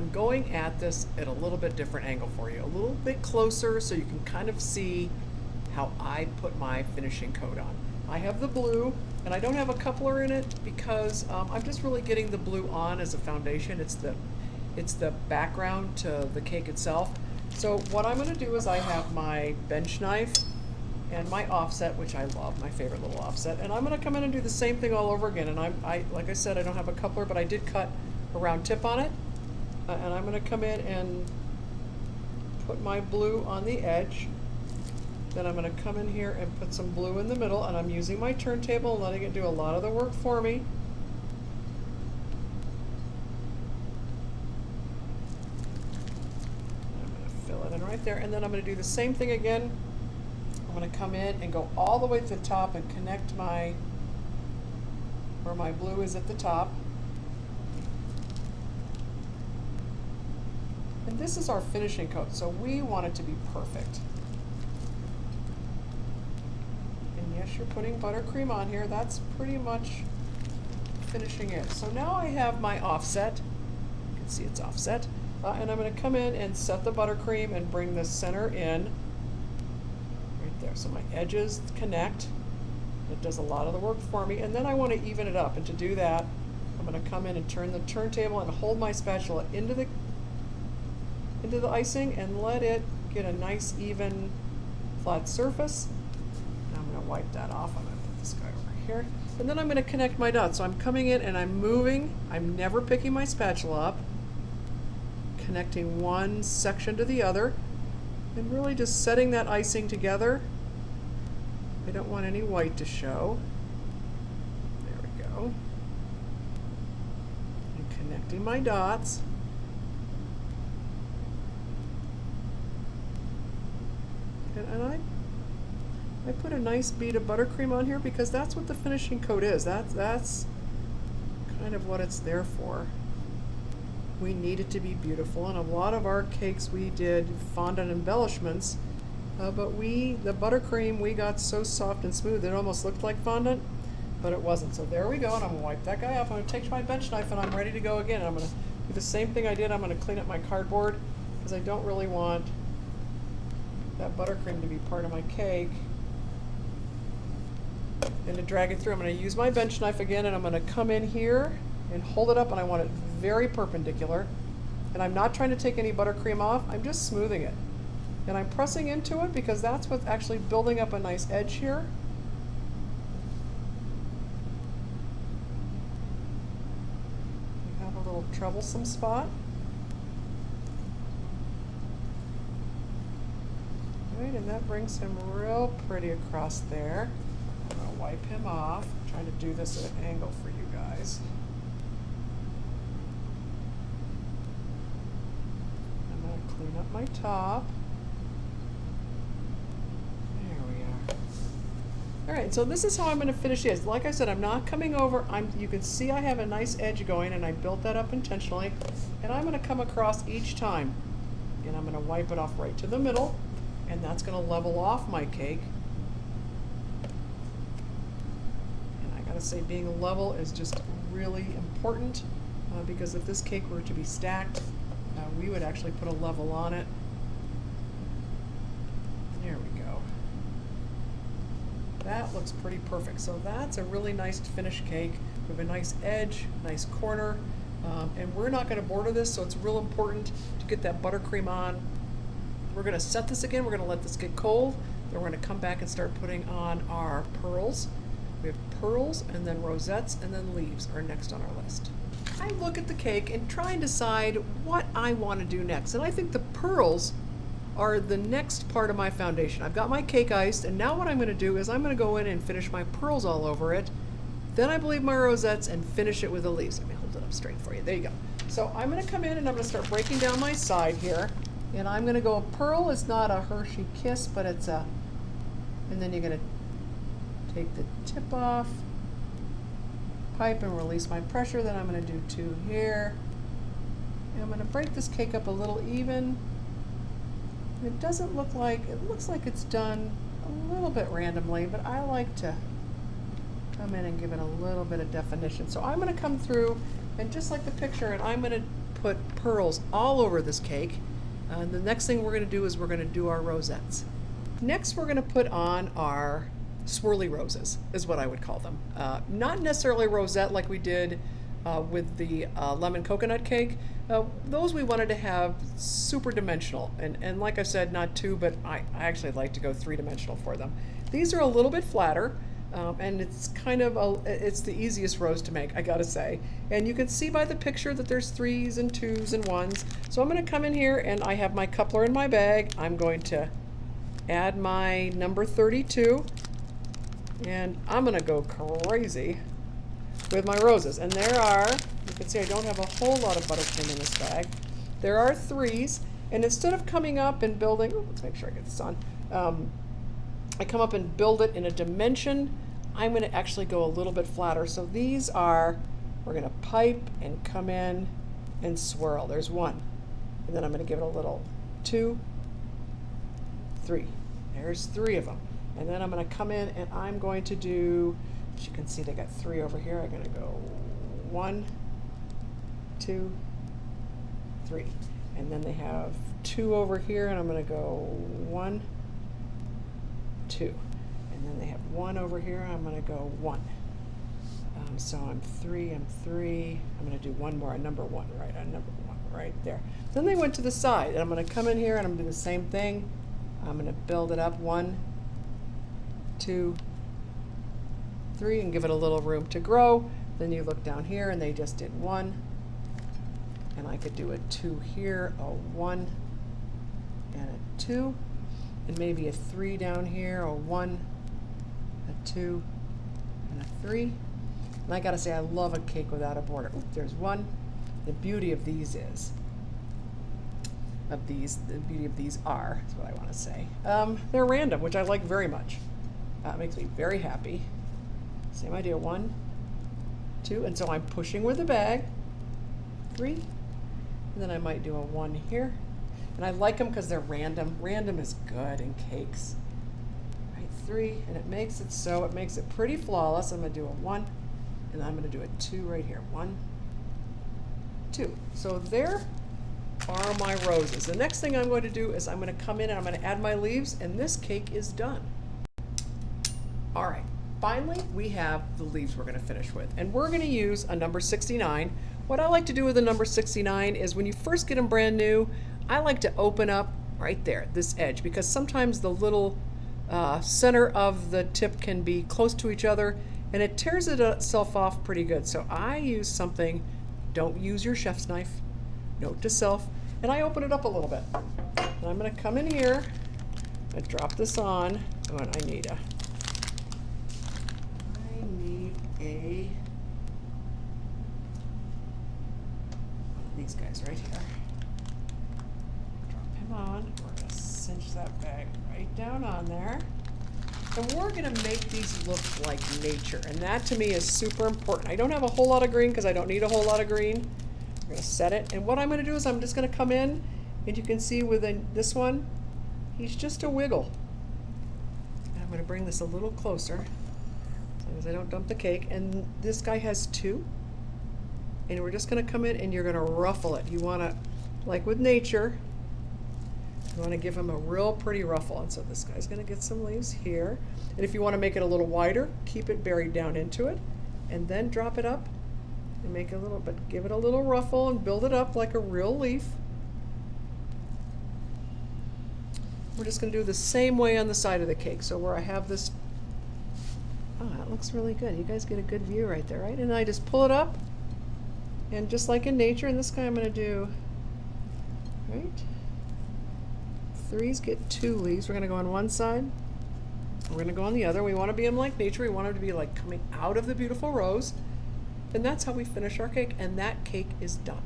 I'm going at this at a little bit different angle for you, a little bit closer so you can kind of see how I put my finishing coat on. I have the blue, and I don't have a coupler in it because I'm just really getting the blue on as a foundation. It's the background to the cake itself. So what I'm going to do is I have my bench knife and my offset, which I love, my favorite little offset, and I'm going to come in and do the same thing all over again. And I like I said, I don't have a coupler, but I did cut a round tip on it, and I'm going to come in and put my blue on the edge. Then I'm going to come in here and put some blue in the middle, and I'm using my turntable and letting it do a lot of the work for me. I'm going to fill it in right there, and then I'm going to do the same thing again. I'm going to come in and go all the way to the top and connect where my blue is at the top. And this is our finishing coat, so we want it to be perfect. And yes, you're putting buttercream on here. That's pretty much finishing it. So now I have my offset. You can see it's offset. And I'm going to come in and set the buttercream and bring the center in. There, so my edges connect. It does a lot of the work for me, and then I want to even it up, and to do that I'm going to come in and turn the turntable and hold my spatula into the icing and let it get a nice even flat surface. Now I'm going to wipe that off. I'm going to put this guy over here, and then I'm going to connect my dots. So I'm coming in and I'm moving. I'm never picking my spatula up, connecting one section to the other, and really just setting that icing together. I don't want any white to show. There we go. And connecting my dots. And I put a nice bead of buttercream on here because that's what the finishing coat is. That's kind of what it's there for. We need it to be beautiful, and a lot of our cakes we did fondant embellishments, but the buttercream, we got so soft and smooth it almost looked like fondant, but it wasn't. So there we go, and I'm going to wipe that guy off. I'm going to take my bench knife and I'm ready to go again. I'm going to do the same thing I did. I'm going to clean up my cardboard because I don't really want that buttercream to be part of my cake. And to drag it through, I'm going to use my bench knife again, and I'm going to come in here and hold it up, and I want it very perpendicular. And I'm not trying to take any buttercream off, I'm just smoothing it. And I'm pressing into it because that's what's actually building up a nice edge here. We have a little troublesome spot. Right, and that brings him real pretty across there. I'm going to wipe him off. I'm trying to do this at an angle for you guys. Clean up my top. There we are. All right, so this is how I'm going to finish this. Like I said, I'm not coming over. You can see I have a nice edge going, and I built that up intentionally. And I'm going to come across each time, and I'm going to wipe it off right to the middle, and that's going to level off my cake. And I got to say, being level is just really important because if this cake were to be stacked, we would actually put a level on it. There we go. That looks pretty perfect. So that's a really nice finished cake. We have a nice edge, nice corner, and we're not going to border this, so it's real important to get that buttercream on. We're going to set this again. We're going to let this get cold. Then we're going to come back and start putting on our pearls. We have pearls, and then rosettes, and then leaves are next on our list. I look at the cake and try and decide what I want to do next. And I think the pearls are the next part of my foundation. I've got my cake iced, and now what I'm going to do is I'm going to go in and finish my pearls all over it. Then I believe my rosettes and finish it with the leaves. Let me hold it up straight for you. There you go. So I'm going to come in and I'm going to start breaking down my side here. And I'm going to go, a pearl is not a Hershey Kiss, but it's a, and then you're going to take the tip off. Pipe and release my pressure. Then I'm going to do two here. And I'm going to break this cake up a little even. It doesn't look like, it looks like it's done a little bit randomly, but I like to come in and give it a little bit of definition. So I'm going to come through and just like the picture, and I'm going to put pearls all over this cake. And the next thing we're going to do is we're going to do our rosettes. Next, we're going to put on our swirly roses, is what I would call them. Not necessarily rosette like we did with the lemon coconut cake. Those we wanted to have super dimensional. And like I said, not two, but I actually like to go three-dimensional for them. These are a little bit flatter. And it's kind of it's the easiest rose to make, I gotta say. And you can see by the picture that there's 3s and 2s and 1s. So I'm gonna come in here and I have my coupler in my bag. I'm going to add my number 32 and I'm gonna go crazy with my roses. And there are, you can see I don't have a whole lot of buttercream in this bag. There are 3s, and instead of coming up and building, let's make sure I get this on. I come up and build it in a dimension. I'm going to actually go a little bit flatter. So these are, we're going to pipe and come in and swirl. There's 1. And then I'm going to give it a little 2, 3. There's 3 of them. And then I'm going to come in and I'm going to do, as you can see, they got 3 over here. I'm going to go 1, 2, 3. And then they have 2 over here, and I'm going to go 1, 2. And then they have 1 over here, and I'm going to go 1. So I'm 3, I'm 3. I'm going to do 1 more, a number 1, right? A number 1 right there. Then they went to the side, and I'm going to come in here and I'm going to do the same thing. I'm going to build it up 1, 2, 3, and give it a little room to grow. Then you look down here, and they just did 1. And I could do a 2 here, a 1, and a 2. And maybe a 3 down here, a 1, a 2, and a 3. And I gotta say, I love a cake without a border. Ooh, there's 1. The beauty of these is, the beauty of these are, is what I want to say. They're random, which I like very much. It makes me very happy. Same idea, 1, 2, and so I'm pushing with the bag, 3, and then I might do a 1 here. And I like them because they're random. Random is good in cakes. Right, 3, and it makes it so, it makes it pretty flawless. I'm gonna do a 1, and I'm gonna do a 2 right here. 1, 2. So there are my roses. The next thing I'm going to do is I'm gonna come in and I'm gonna add my leaves, and this cake is done. All right, finally, we have the leaves we're gonna finish with. And we're gonna use a number 69. What I like to do with a number 69 is when you first get them brand new, I like to open up right there, this edge, because sometimes the little center of the tip can be close to each other and it tears itself off pretty good. So I use something, don't use your chef's knife, note to self, and I open it up a little bit. And I'm gonna come in here and drop this on. Oh, and I need a these guys right here. Drop him on. We're going to cinch that bag right down on there. And we're going to make these look like nature. And that to me is super important. I don't have a whole lot of green because I don't need a whole lot of green. We're going to set it. And what I'm going to do is I'm just going to come in, and you can see within this one, he's just a wiggle. And I'm going to bring this a little closer as long as I don't dump the cake. And this guy has 2. And we're just going to come in and you're going to ruffle it. You want to, like with nature, you want to give him a real pretty ruffle. And so this guy's going to get some leaves here. And if you want to make it a little wider, keep it buried down into it. And then drop it up and make a little, but give it a little ruffle and build it up like a real leaf. We're just going to do the same way on the side of the cake. So where I have this, oh, that looks really good. You guys get a good view right there, right? And I just pull it up. And just like in nature, in this guy I'm going to do, right? 3s get 2 leaves. We're going to go on one side. We're going to go on the other. We want to be them like nature. We want them to be like coming out of the beautiful rose. And that's how we finish our cake. And that cake is done.